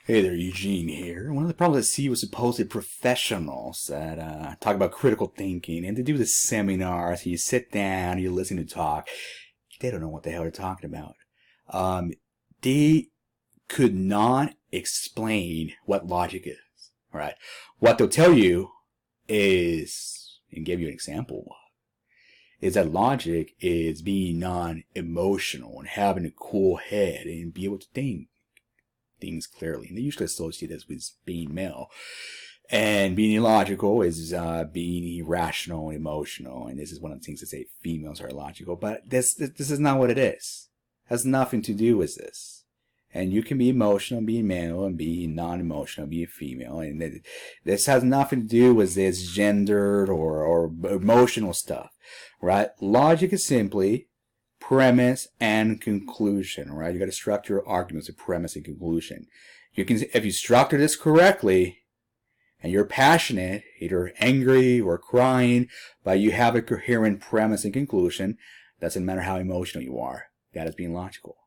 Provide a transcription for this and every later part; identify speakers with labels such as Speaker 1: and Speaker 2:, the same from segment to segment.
Speaker 1: Hey there, Eugene here. One of the problems I see with supposed professionals that talk about critical thinking and they do the seminars, you sit down, you listen to talk, they don't know what the hell they're talking about. They could not explain what logic is, right? What they'll tell you is, and give you an example, is that logic is being non-emotional and having a cool head and be able to think things clearly. And they usually associate this with being male. And being illogical is being irrational and emotional. And this is one of the things that say females are illogical. But this is not what it is. It has nothing to do with this. And you can be emotional and be male and be non-emotional and be a female. And this has nothing to do with this gendered or emotional stuff. Right? Logic is simply premise and conclusion, right? You got to structure your arguments with premise and conclusion. You can, if you structure this correctly, and you're passionate, either angry or crying, but you have a coherent premise and conclusion, doesn't matter how emotional you are. That is being logical.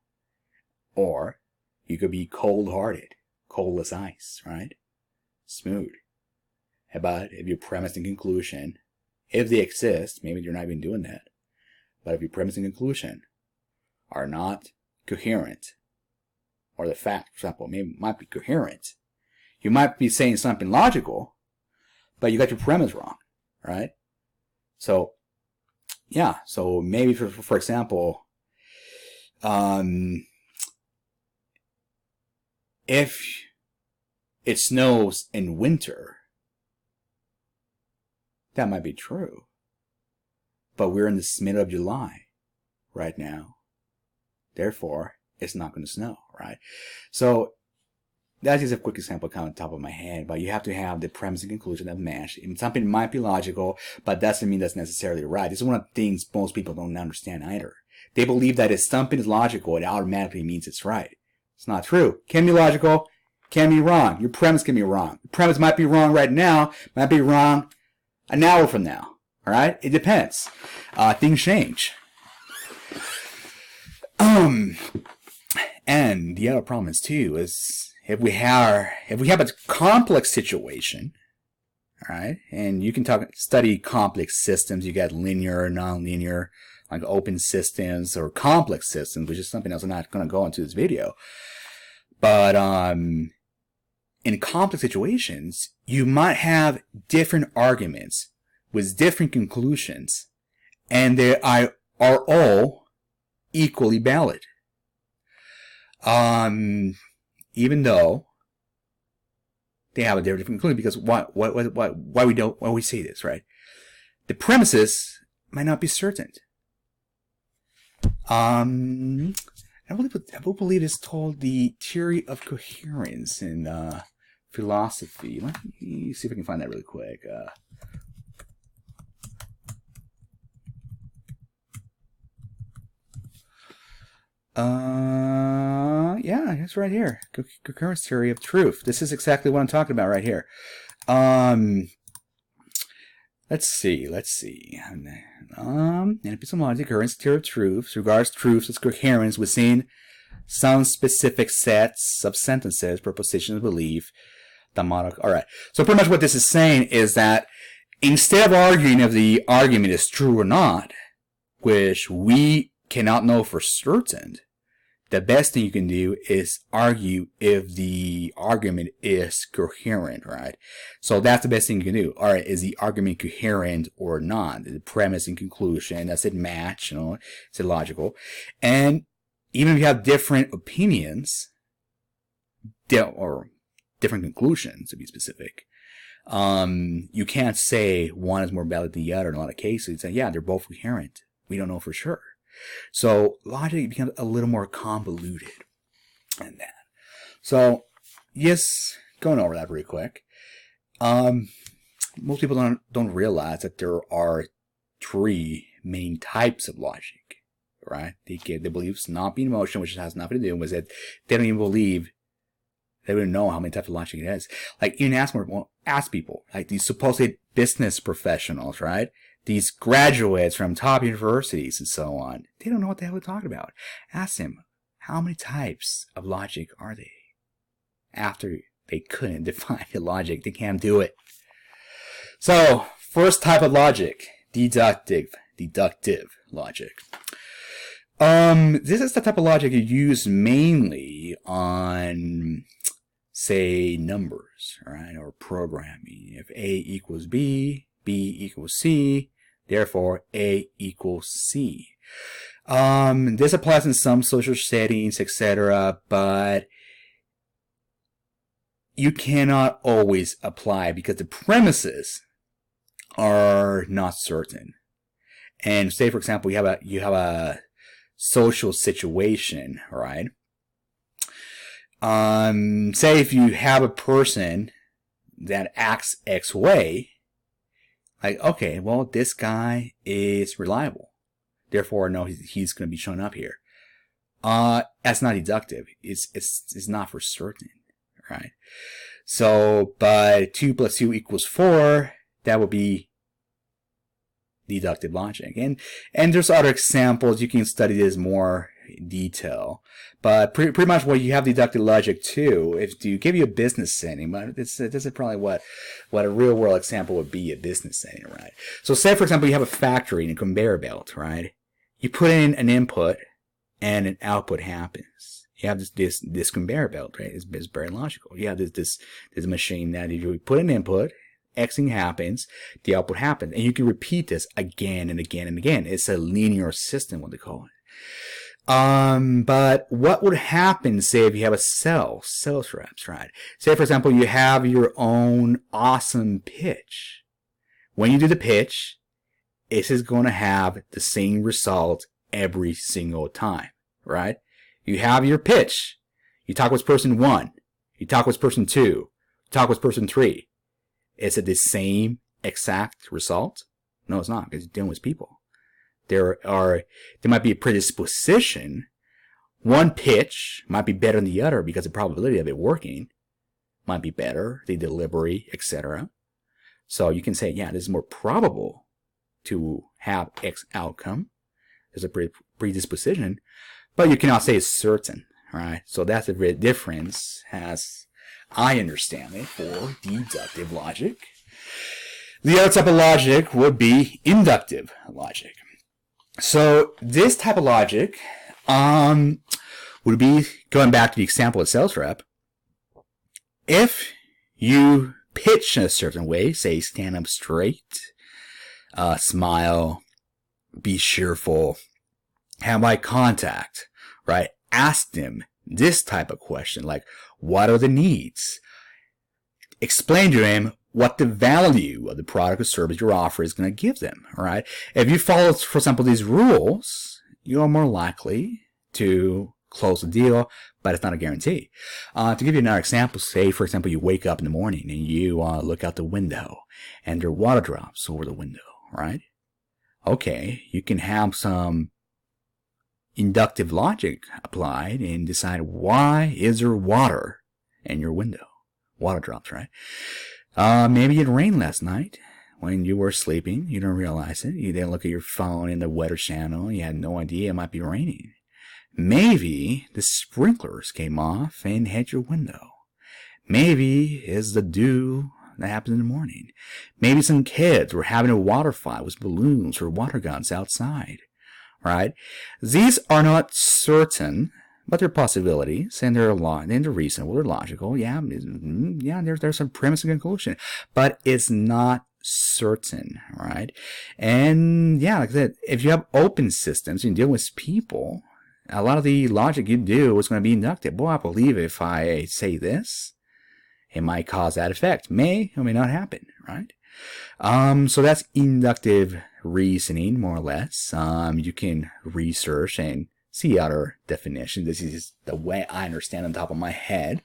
Speaker 1: Or you could be cold-hearted, cold as ice, right? Smooth. But if your premise and conclusion, if they exist, maybe you're not even doing that. But if your premise and conclusion are not coherent, or the fact, for example, maybe might be coherent, you might be saying something logical, but you got your premise wrong, right? So, yeah. So maybe, for example, if it snows in winter, that might be true. But we're in the middle of July right now. Therefore, it's not going to snow, right? So that's just a quick example kind of on top of my head. But you have to have the premise and conclusion that match. I mean, something might be logical, but doesn't mean that's necessarily right. This is one of the things most people don't understand either. They believe that if something is logical, it automatically means it's right. It's not true. Can be logical, can be wrong. Your premise can be wrong. The premise might be wrong right now, might be wrong an hour from now. All right, it depends. Things change. And the other problem is too is if we have a complex situation, all right, and you can study complex systems. You got linear, nonlinear, like open systems or complex systems, which is something else I'm not going to go into this video. But in complex situations, you might have different arguments with different conclusions, and they are all equally valid. Even though they have a different conclusion, because why we say this, right? The premises might not be certain. I believe it's called the theory of coherence in philosophy. Let me see if I can find that really quick. Yeah, it's right here. Coherence theory of truth. This is exactly what I'm talking about right here. Let's see. In epistemology, coherence theory of truth regards truth as coherence within some specific sets of sentences, propositions, belief, the model. All right. So pretty much what this is saying is that instead of arguing if the argument is true or not, which we cannot know for certain, the best thing you can do is argue if the argument is coherent, right? So that's the best thing you can do. All right, is the argument coherent or not? The premise and conclusion, does it match? Is it logical? And even if you have different opinions, or different conclusions, to be specific, you can't say one is more valid than the other in a lot of cases. You say, yeah, they're both coherent. We don't know for sure. So logic becomes a little more convoluted than that. So, yes, going over that real quick. Most people don't realize that there are three main types of logic, right? They believe it's not being emotional, which has nothing to do with it. They don't even believe. They don't know how many types of logic it is. Like, even ask people, like these supposed business professionals, right? These graduates from top universities and so on. They don't know what the hell they're talking about. Ask them, how many types of logic are they? after they couldn't define the logic. They can't do it. So, first type of logic, deductive logic. This is the type of logic you use mainly on, say, numbers, right, or programming. If A equals B, B equals C, therefore A equals C. This applies in some social settings, etc., but you cannot always apply because the premises are not certain. And say, for example, you have a social situation, right? Say if you have a person that acts X way, like, okay, well, this guy is reliable. Therefore, no, he's going to be showing up here. That's not deductive. It's not for certain, right? So, but 2 plus 2 equals 4, that would be deductive logic. And there's other examples. You can study this more in detail. But pretty much what you have deductive logic too, if to give you a business setting, but this is probably what a real world example would be, a business setting, right? So say, for example, you have a factory and a conveyor belt, right? You put in an input and an output happens. You have this conveyor belt, right? It's very logical. You have this machine that if you put an input, X thing happens, the output happens. And you can repeat this again and again and again. It's a linear system, what they call it. But what would happen, say, if you have a sales reps, right? Say, for example, you have your own awesome pitch. When you do the pitch, this is going to have the same result every single time, right? You have your pitch. You talk with person 1. You talk with person 2. You talk with person 3. Is it the same exact result? No, it's not, because you're dealing with people. There might be a predisposition. One pitch might be better than the other because the probability of it working might be better, the delivery, etc. So you can say, yeah, this is more probable to have X outcome. There's a predisposition, but you cannot say it's certain, right? So that's a big difference as I understand it for deductive logic. The other type of logic would be inductive logic. So this type of logic would be, going back to the example of sales rep, if you pitch in a certain way, say stand up straight, smile, be cheerful, have eye contact, right? Ask them this type of question, like, what are the needs? Explain to them what the value of the product or service your offer is going to give them, all right? If you follow, for example, these rules, you are more likely to close the deal, but it's not a guarantee. To give you another example, say, for example, you wake up in the morning and you look out the window and there are water drops over the window, right? Okay, you can have some inductive logic applied and decide, why is there water in your window? Water drops, right? Maybe it rained last night when you were sleeping. You didn't realize it. You didn't look at your phone in the weather channel. You had no idea it might be raining. Maybe the sprinklers came off and hit your window. Maybe it's the dew that happens in the morning. Maybe some kids were having a water fight with balloons or water guns outside, right? These are not certain, but they're possibilities, and they're reasonable, they're logical. Yeah, there's some premise and conclusion, but it's not certain, right? And yeah, like I said, if you have open systems and you deal with people, a lot of the logic you do is going to be inductive. Well, I believe if I say this, it might cause that effect. May or may not happen, right? So that's inductive reasoning, more or less. You can research and see other definitions. This is the way I understand on top of my head.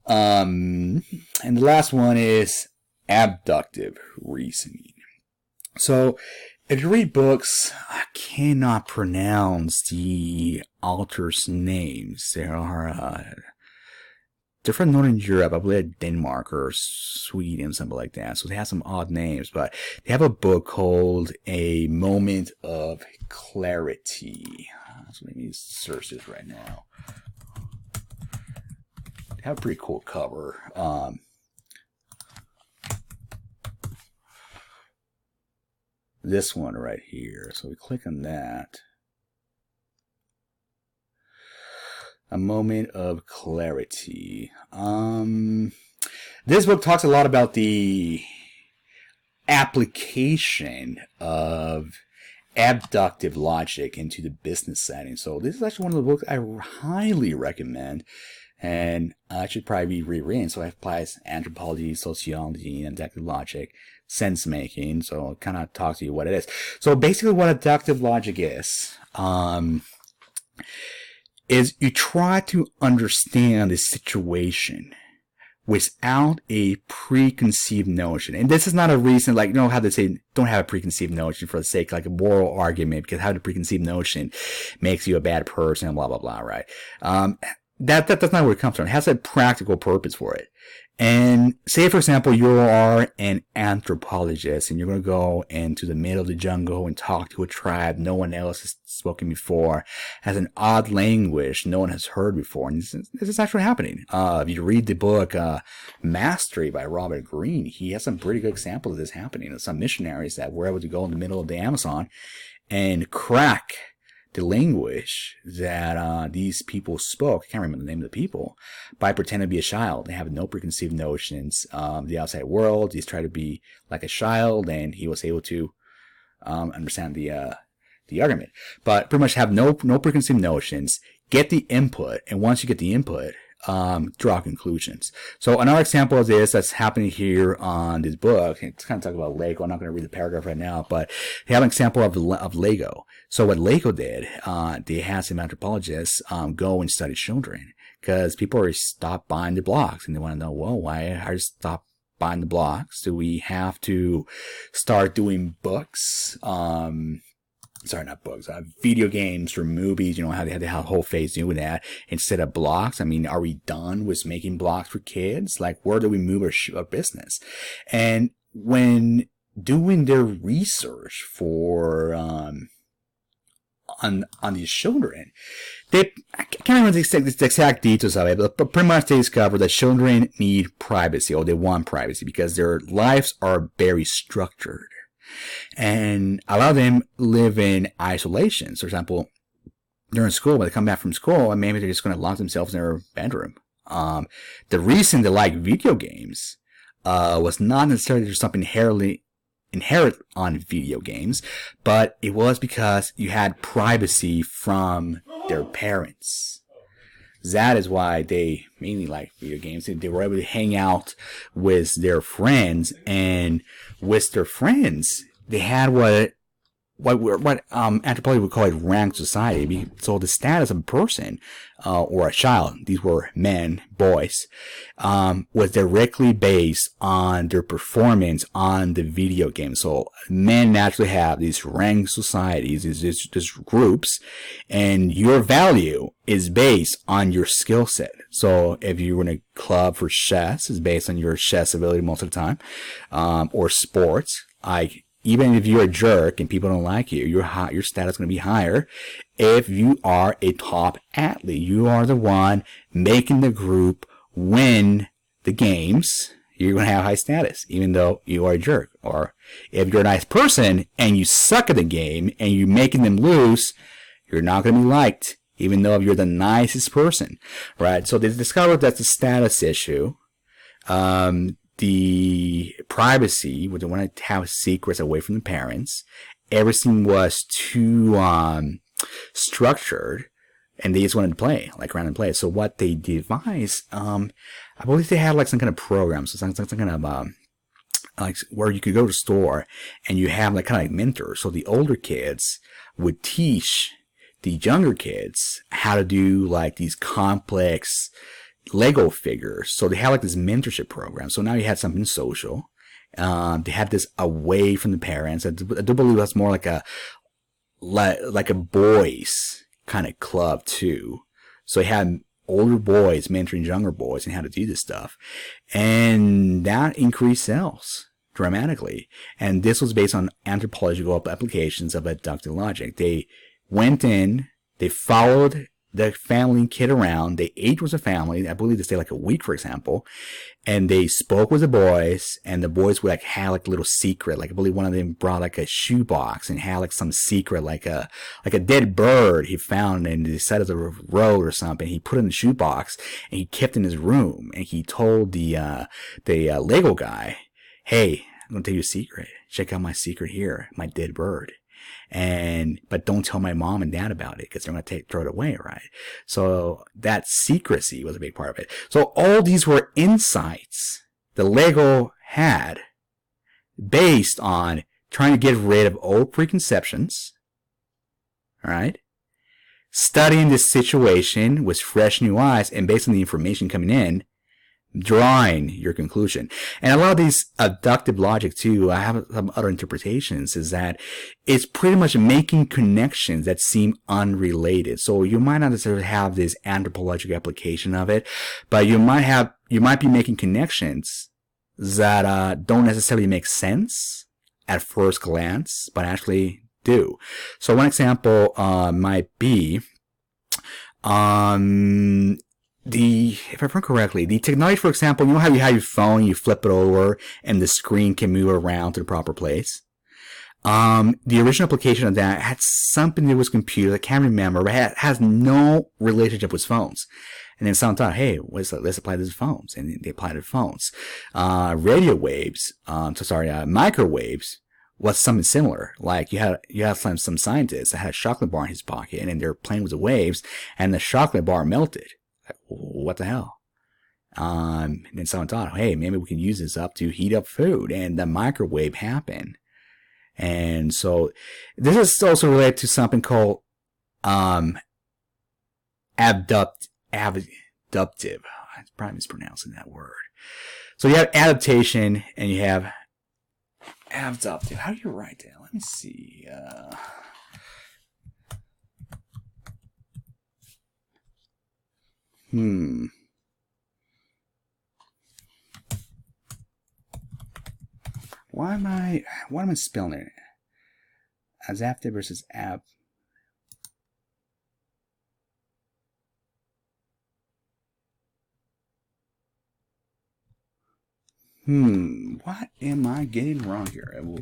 Speaker 1: And the last one is abductive reasoning. So if you read books, I cannot pronounce the authors' names. There are different Northern Europe, I believe Denmark or Sweden, something like that. So they have some odd names, but they have a book called A Moment of Clarity. So let me search this right now. They have a pretty cool cover. This one right here. So we click on that. A moment of clarity. This book talks a lot about the application of abductive logic into the business setting. So this is actually one of the books I highly recommend, and I should probably be rereading. So it applies anthropology, sociology, and abductive logic, sense making. So it kind of talks to you what it is. So basically what abductive logic is you try to understand the situation without a preconceived notion. And this is not a reason, like, you know how they say, don't have a preconceived notion for the sake, like a moral argument, because having a preconceived notion makes you a bad person, blah, blah, blah, right? That's not where it comes from. It has a practical purpose for it. And say, for example, you are an anthropologist and you're going to go into the middle of the jungle and talk to a tribe no one else has spoken before, has an odd language no one has heard before. And this is actually happening. If you read the book Mastery by Robert Greene, he has some pretty good examples of this happening. There's some missionaries that were able to go in the middle of the Amazon and crack the language that these people spoke. I can't remember the name of the people, by pretending to be a child. They have no preconceived notions of the outside world. He's trying to be like a child, and he was able to understand the argument. But pretty much have no preconceived notions, get the input, and once you get the input, draw conclusions. So another example of this that's happening here on this book, it's kind of talking about Lego. I'm not going to read the paragraph right now, but they have an example of Lego. So what Lego did, they had some anthropologists go and study children, because people are stopped buying the blocks, and they want to know, well, why are you stopped buying the blocks? Do we have to start doing books? Sorry, not books, video games or movies, you know, how they had the whole phase doing that instead of blocks. I mean, are we done with making blocks for kids? Like, where do we move our business? And when doing their research for, on these children, I can't remember the exact details of it, but pretty much they discovered that children need privacy, or they want privacy, because their lives are very structured. And a lot of them live in isolation. So, for example, they're in school, when they come back from school, and maybe they're just going to lock themselves in their bedroom. The reason they like video games was not necessarily there's something inherent on video games, but it was because you had privacy from their parents. That is why they mainly like video games. They were able to hang out with their friends, and with their friends, they had what anthropology would call a ranked society. So the status of a person or a child, these were men, boys, was directly based on their performance on the video game. So men naturally have these ranked societies, these groups, and your value is based on your skill set. So if you're in a club for chess, it's based on your chess ability most of the time, or sports, like, even if you're a jerk and people don't like you, your status is going to be higher if you are a top athlete. You are the one making the group win the games. You're going to have high status, even though you are a jerk. Or if you're a nice person and you suck at the game and you're making them lose, you're not going to be liked, even though you're the nicest person, right? So they discovered that's a status issue. The privacy, where they want to have secrets away from the parents. Everything was too structured, and they just wanted to play, like random play. So what they devised, I believe they had like some kind of program, so some kind of like where you could go to the store and you have like kind of like mentors. So the older kids would teach the younger kids how to do like these complex Lego figures. So they had like this mentorship program. So now you had something social. They had this away from the parents. I do believe that's more like a boys kind of club too. So you had older boys mentoring younger boys and how to do this stuff, and that increased sales dramatically. And this was based on anthropological applications of abductive logic. They went in, they followed the family kid around. They ate with the family. I believe they stayed like a week, for example. And they spoke with the boys, and the boys would like have like a little secret. Like I believe one of them brought like a shoebox and had like some secret, like a dead bird he found in the side of the road or something. He put it in the shoebox and he kept it in his room. And he told the Lego guy, "Hey, I'm gonna tell you a secret. Check out my secret here, my dead bird. But don't tell my mom and dad about it because they're going to throw it away, right?" So that secrecy was a big part of it. So all these were insights the Lego had based on trying to get rid of old preconceptions, all right? Studying this situation with fresh new eyes and based on the information coming in, drawing your conclusion. And a lot of these abductive logic too, I have some other interpretations, is that it's pretty much making connections that seem unrelated. So you might not necessarily have this anthropological application of it, but you might be making connections that don't necessarily make sense at first glance, but actually do. So one example might be if I remember correctly, the technology, for example, you know how you have your phone, you flip it over, and the screen can move around to the proper place? The original application of that had something to do with computers. I can't remember, but it has no relationship with phones. And then someone thought, hey, let's apply this to phones. And they applied it to phones. Radio waves, microwaves was something similar. Like you had some scientists that had a chocolate bar in his pocket, and then they're playing with the waves, and the chocolate bar melted. Like, what the hell? And then someone thought, hey, maybe we can use this up to heat up food, and the microwave happened. And so this is also related to something called abductive. I'm probably mispronouncing that word. So you have adaptation and you have abductive. How do you write that? Let me see. Why am I spelling it? Adaptive versus ab. What am I getting wrong here? I will...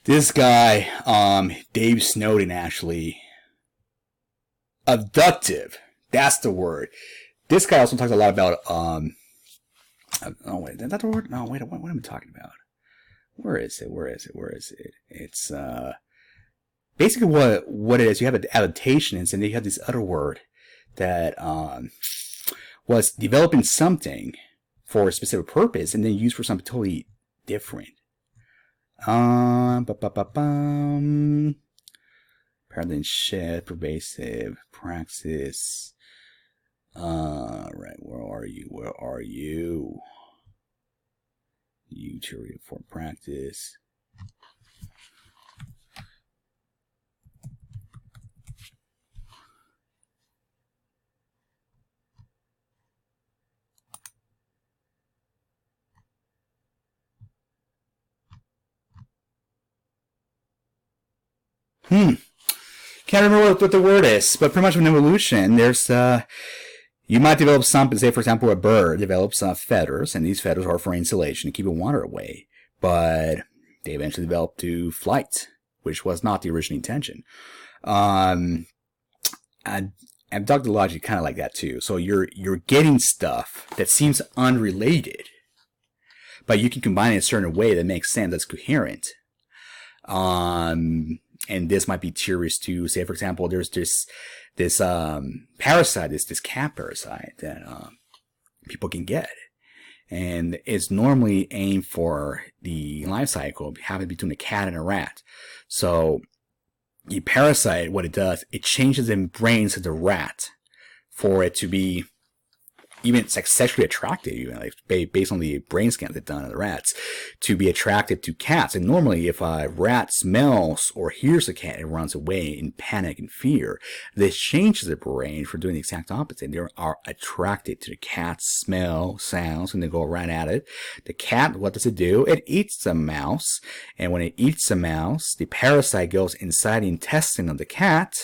Speaker 1: This guy, Dave Snowden, actually, abductive. That's the word. This guy also talks a lot about, oh wait, is that the word? No, wait, what am I talking about? Where is it? It's, basically what it is, you have adaptations, and then you have this other word that, was developing something for a specific purpose, and then used for something totally different. Pattern shift, pervasive, praxis. Right, where are you? You theory for practice. Can't remember what the word is, but pretty much in evolution, there's, you might develop something, say for example a bird develops feathers, and these feathers are for insulation to keep the water away, but they eventually developed to flight, which was not the original intention. Abductive logic kind of like that too, so you're getting stuff that seems unrelated, but you can combine it in a certain way that makes sense, that's coherent. And this might be curious to say, for example, there's this parasite, this cat parasite that people can get, and it's normally aimed for the life cycle happening between a cat and a rat. So the parasite, what it does, it changes the brains of the rat for it to be even it's like sexually attractive, even like based on the brain scans they've done of the rats, to be attracted to cats. And normally, if a rat smells or hears a cat, it runs away in panic and fear. This changes the brain for doing the exact opposite. They are attracted to the cat's smell, sounds, and they go right at it. The cat, what does it do? It eats the mouse, and when it eats the mouse, the parasite goes inside the intestine of the cat,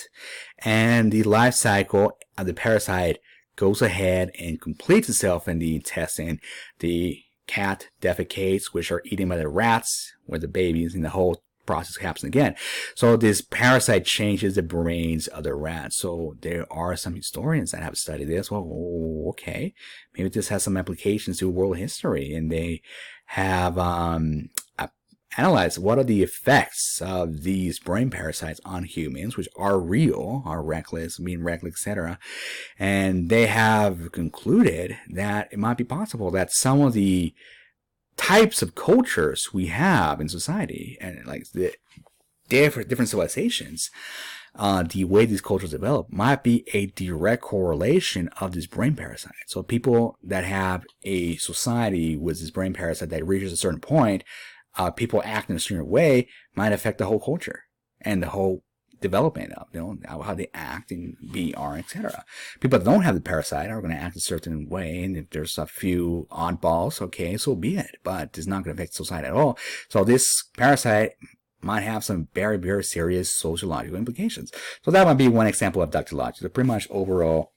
Speaker 1: and the life cycle of the parasite goes ahead and completes itself in the intestine. The cat defecates, which are eaten by the rats, where the babies, and the whole process happens again. So this parasite changes the brains of the rats. So there are some historians that have studied this. Well, okay, maybe this has some applications to world history, and they have analyze what are the effects of these brain parasites on humans, which are real, are reckless, being reckless, etc. And they have concluded that it might be possible that some of the types of cultures we have in society, and like the different civilizations, the way these cultures develop might be a direct correlation of this brain parasite. So people that have a society with this brain parasite that reaches a certain point, people act in a certain way might affect the whole culture and the whole development of, how they act and are, etc. People that don't have the parasite are going to act a certain way, and if there's a few oddballs, okay, so be it. But it's not going to affect society at all. So this parasite might have some very, very serious sociological implications. So that might be one example of abductive logic. So pretty much overall,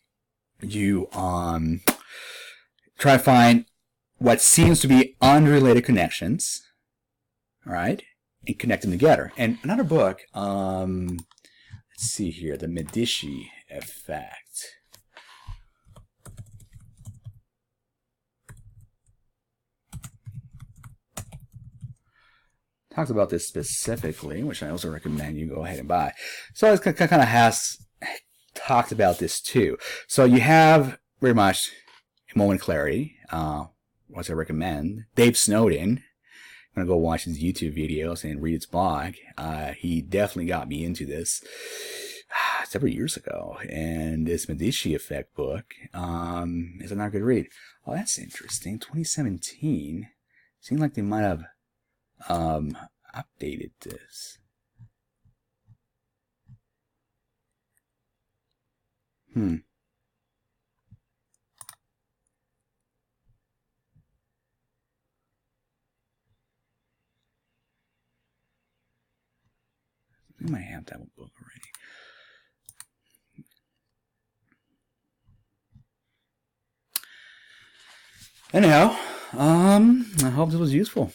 Speaker 1: you try to find what seems to be unrelated connections, right, and connect them together. And another book, let's see here, the Medici effect. Talks about this specifically, which I also recommend you go ahead and buy. So it kind of has talked about this too. So you have very much a moment of clarity, which I recommend. Dave Snowden. I'm going to go watch his YouTube videos and read his blog. He definitely got me into this several years ago. And this Medici Effect book is another good read. Oh, that's interesting. 2017. Seemed like they might have updated this. We might have that book already. Anyhow, I hope this was useful.